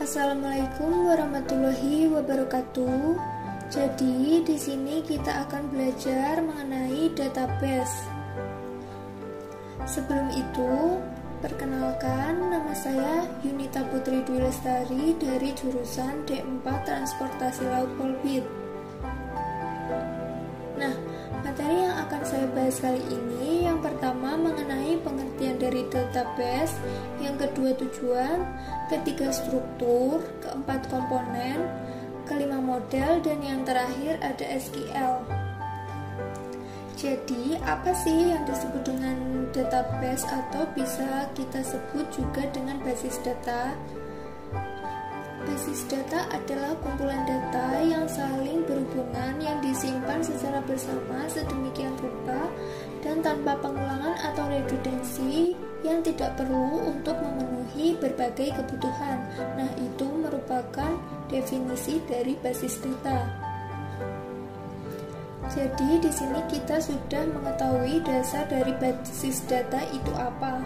Assalamualaikum warahmatullahi wabarakatuh. Jadi di sini kita akan belajar mengenai database. Sebelum itu, perkenalkan, nama saya Yunita Putri Dwi Lestari dari jurusan D4 Transportasi Laut Polbit. Nah, materi yang akan saya bahas kali ini, yang pertama mengenai pengertian dari database, yang kedua tujuan, ketiga struktur, keempat komponen, kelima model, dan yang terakhir ada SQL. Jadi, apa sih yang disebut dengan database atau bisa kita sebut juga dengan basis data? Basis data adalah kumpulan data yang saling berhubungan yang disimpan secara bersama sedemikian rupa dan tanpa pengulangan atau redundansi yang tidak perlu untuk memenuhi berbagai kebutuhan. Nah, itu merupakan definisi dari basis data. Jadi di sini kita sudah mengetahui dasar dari basis data itu apa.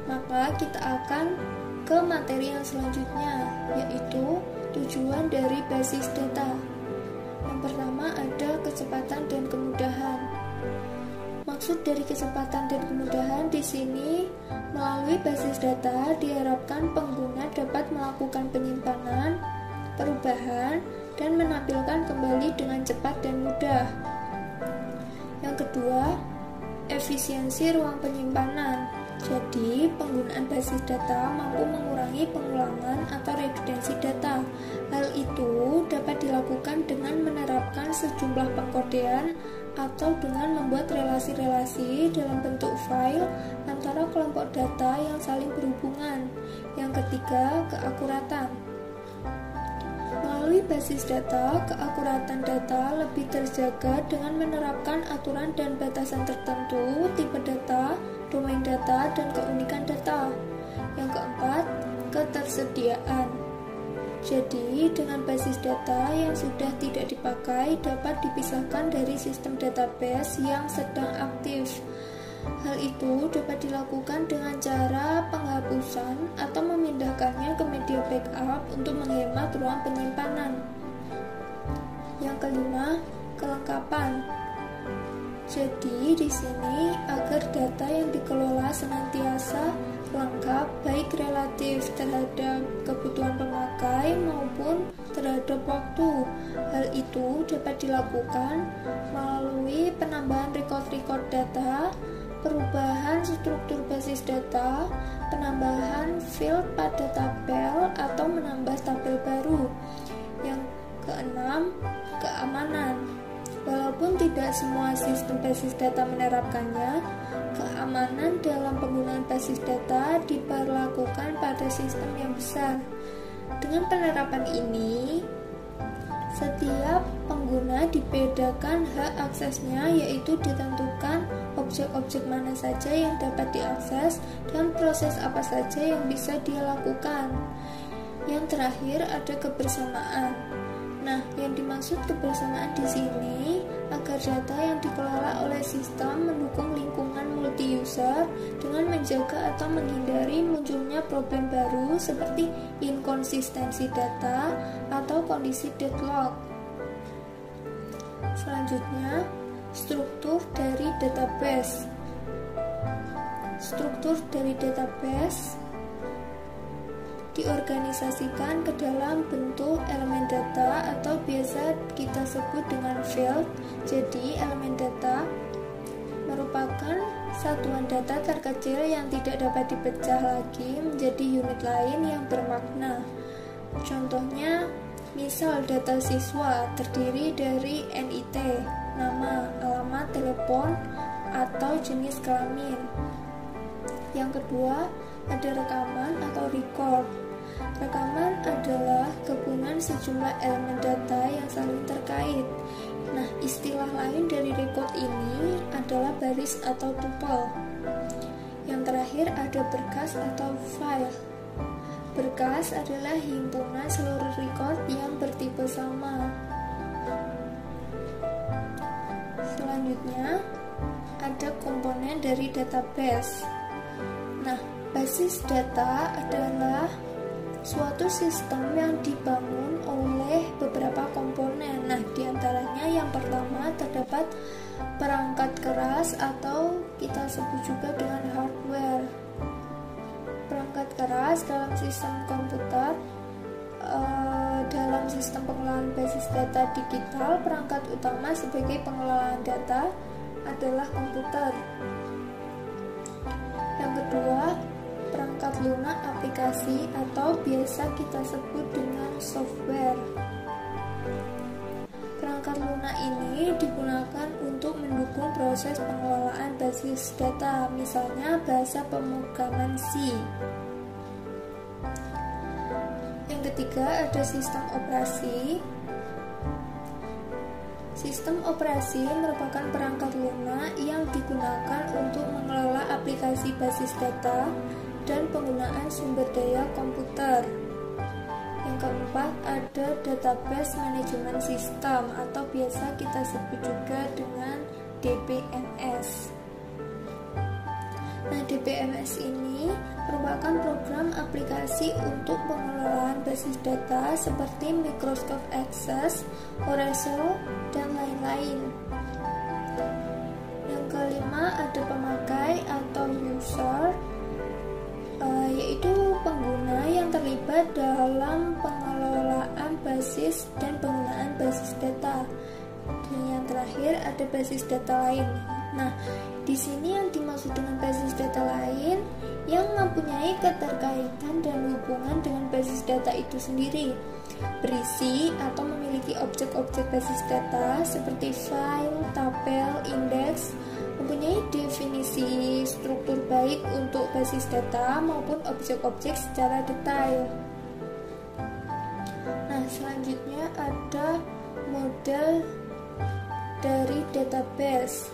Maka kita akan ke materi yang selanjutnya, yaitu tujuan dari basis data. Yang pertama ada kecepatan dan kemudahan. Maksud dari kecepatan dan kemudahan di sini, melalui basis data diharapkan pengguna dapat melakukan penyimpanan, perubahan, dan menampilkan kembali dengan cepat dan mudah. Yang kedua, efisiensi ruang penyimpanan. Jadi, penggunaan basis data mampu mengurangi pengulangan atau redundansi data. Hal itu dapat dilakukan dengan menerapkan sejumlah pengkodean atau dengan membuat relasi-relasi dalam bentuk file antara kelompok data yang saling berhubungan. Yang ketiga, keakuratan. Melalui basis data, keakuratan data lebih terjaga dengan menerapkan aturan dan batasan tertentu, tipe data, domain data, dan keunikan data. Yang keempat, ketersediaan. Jadi, dengan basis data yang sudah tidak dipakai dapat dipisahkan dari sistem database yang sedang aktif. Hal itu dapat dilakukan dengan cara penghapusan atau memindahkannya ke media backup untuk menghemat ruang penyimpanan. Yang kelima, kelengkapan. Jadi di sini agar data yang dikelola senantiasa lengkap baik relatif terhadap kebutuhan pemakai maupun terhadap waktu. Hal itu dapat dilakukan melalui penambahan record-record data, perubahan struktur basis data, penambahan field pada tabel atau menambah tabel baru. Yang keenam, keamanan. Walaupun tidak semua sistem basis data menerapkannya, keamanan dalam penggunaan basis data diberlakukan pada sistem yang besar. Dengan penerapan ini, setiap pengguna dibedakan hak aksesnya, yaitu ditentukan objek-objek mana saja yang dapat diakses dan proses apa saja yang bisa dia lakukan. Yang terakhir ada kebersamaan. Nah, yang dimaksud kebersamaan di sini agar data yang dikelola oleh sistem mendukung lingkungan multi-user dengan menjaga atau menghindari munculnya problem baru seperti inkonsistensi data atau kondisi deadlock. Selanjutnya, struktur dari database. Struktur dari database diorganisasikan ke dalam bentuk elemen data atau biasa kita sebut dengan field. Jadi, elemen data merupakan satuan data terkecil yang tidak dapat dipecah lagi menjadi unit lain yang bermakna. Contohnya, misal data siswa terdiri dari NIT, nama, alamat, telepon, atau jenis kelamin. Yang kedua, ada rekaman atau record. Rekaman adalah gabungan sejumlah elemen data yang saling terkait. Nah, istilah lain dari record ini adalah baris atau tuple. Yang terakhir ada berkas atau file. Berkas adalah himpunan seluruh record yang bertipe sama. Selanjutnya, ada komponen dari database. Nah, basis data adalah suatu sistem yang dibangun oleh beberapa komponen. Nah, diantaranya yang pertama terdapat perangkat keras atau kita sebut juga dengan hardware. Perangkat keras dalam sistem komputer, dalam sistem pengelolaan basis data digital, perangkat utama sebagai pengelolaan data adalah komputer. Yang kedua, perangkat lunak aplikasi atau biasa kita sebut dengan software. Perangkat lunak ini digunakan untuk mendukung proses pengelolaan basis data, misalnya bahasa pemrograman C. Yang ketiga ada sistem operasi. Sistem operasi merupakan perangkat lunak yang digunakan untuk mengelola aplikasi basis data dan penggunaan sumber daya komputer. Yang keempat ada database management system atau biasa kita sebut juga dengan DBMS. Nah, DBMS ini merupakan program aplikasi untuk pengelolaan basis data seperti Microsoft Access, Oracle, dan lain-lain. Yang kelima ada pemakai atau user, yaitu pengguna yang terlibat dalam pengelolaan basis dan penggunaan basis data. Dan yang terakhir ada basis data lain. Nah, di sini yang dimaksud dengan basis data lain yang mempunyai keterkaitan dan hubungan dengan basis data itu sendiri, berisi atau memiliki objek-objek basis data seperti file, tabel, indeks, mempunyai definisi struktur baik untuk basis data maupun objek-objek secara detail. Nah, selanjutnya ada model dari database.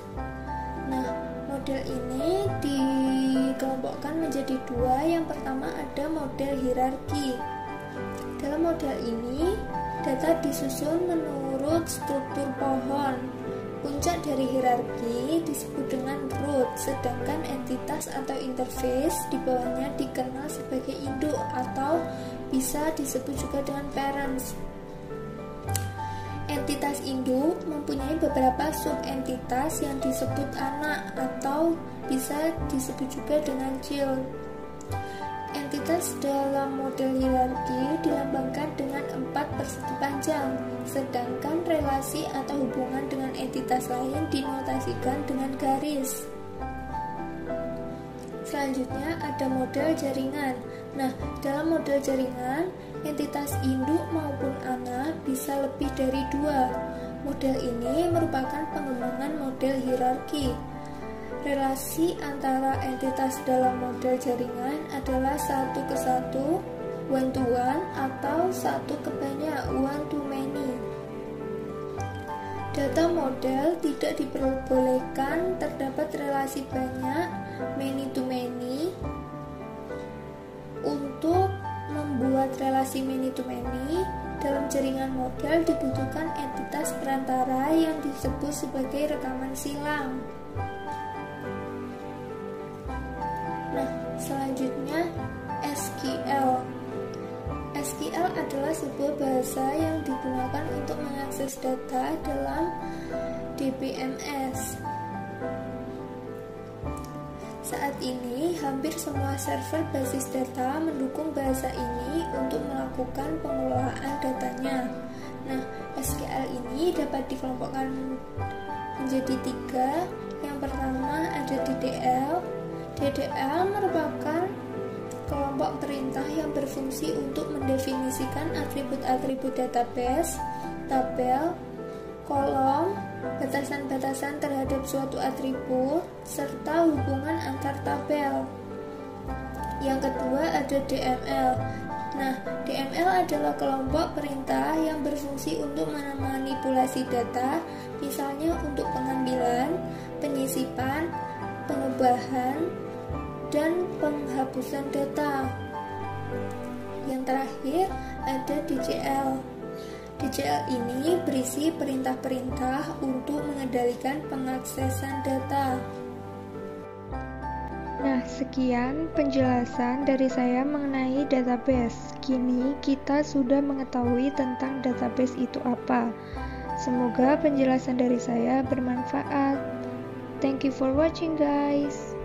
Nah, model ini dikelompokkan menjadi dua. Yang pertama ada model hierarki. Dalam model ini, data disusun menurut struktur pohon. Puncak dari hierarki disebut dengan root, sedangkan entitas atau interface di bawahnya dikenal sebagai induk atau bisa disebut juga dengan parents. Entitas induk mempunyai beberapa subentitas yang disebut anak atau bisa disebut juga dengan child. Entitas dalam model hierarki dilambangkan dengan 4 persegi panjang, sedangkan relasi atau hubungan dengan entitas lain dinotasikan dengan garis. Selanjutnya ada model jaringan. Nah, dalam model jaringan, entitas induk maupun anak bisa lebih dari 2. Model ini merupakan pengembangan model hierarki. Relasi antara entitas dalam model jaringan adalah 1 ke 1, one to one, atau 1 ke banyak, one to many. Data model tidak diperbolehkan terdapat relasi banyak, many to many. Untuk membuat relasi many to many, dalam jaringan model dibutuhkan entitas perantara yang disebut sebagai rekaman silang. Nah, selanjutnya SQL. SQL adalah sebuah bahasa yang digunakan untuk mengakses data dalam DBMS. Saat ini, hampir semua server basis data mendukung bahasa ini untuk melakukan pengelolaan datanya. Nah, SQL ini dapat dikelompokkan menjadi 3. Yang pertama ada DDL. DDL merupakan kelompok perintah yang berfungsi untuk mendefinisikan atribut-atribut database, tabel, kolom, batasan-batasan terhadap suatu atribut, serta hubungan antar tabel. Yang kedua ada DML. Nah, DML adalah kelompok perintah yang berfungsi untuk memanipulasi data, misalnya untuk pengambilan, penyisipan, pengubahan, dan penghapusan data. Yang terakhir ada DCL. DCL ini berisi perintah-perintah untuk mengendalikan pengaksesan data. Nah, Nah, sekian penjelasan dari saya mengenai database. Kini kita sudah mengetahui tentang database itu apa. Semoga penjelasan dari saya bermanfaat. Thank you for watching, guys.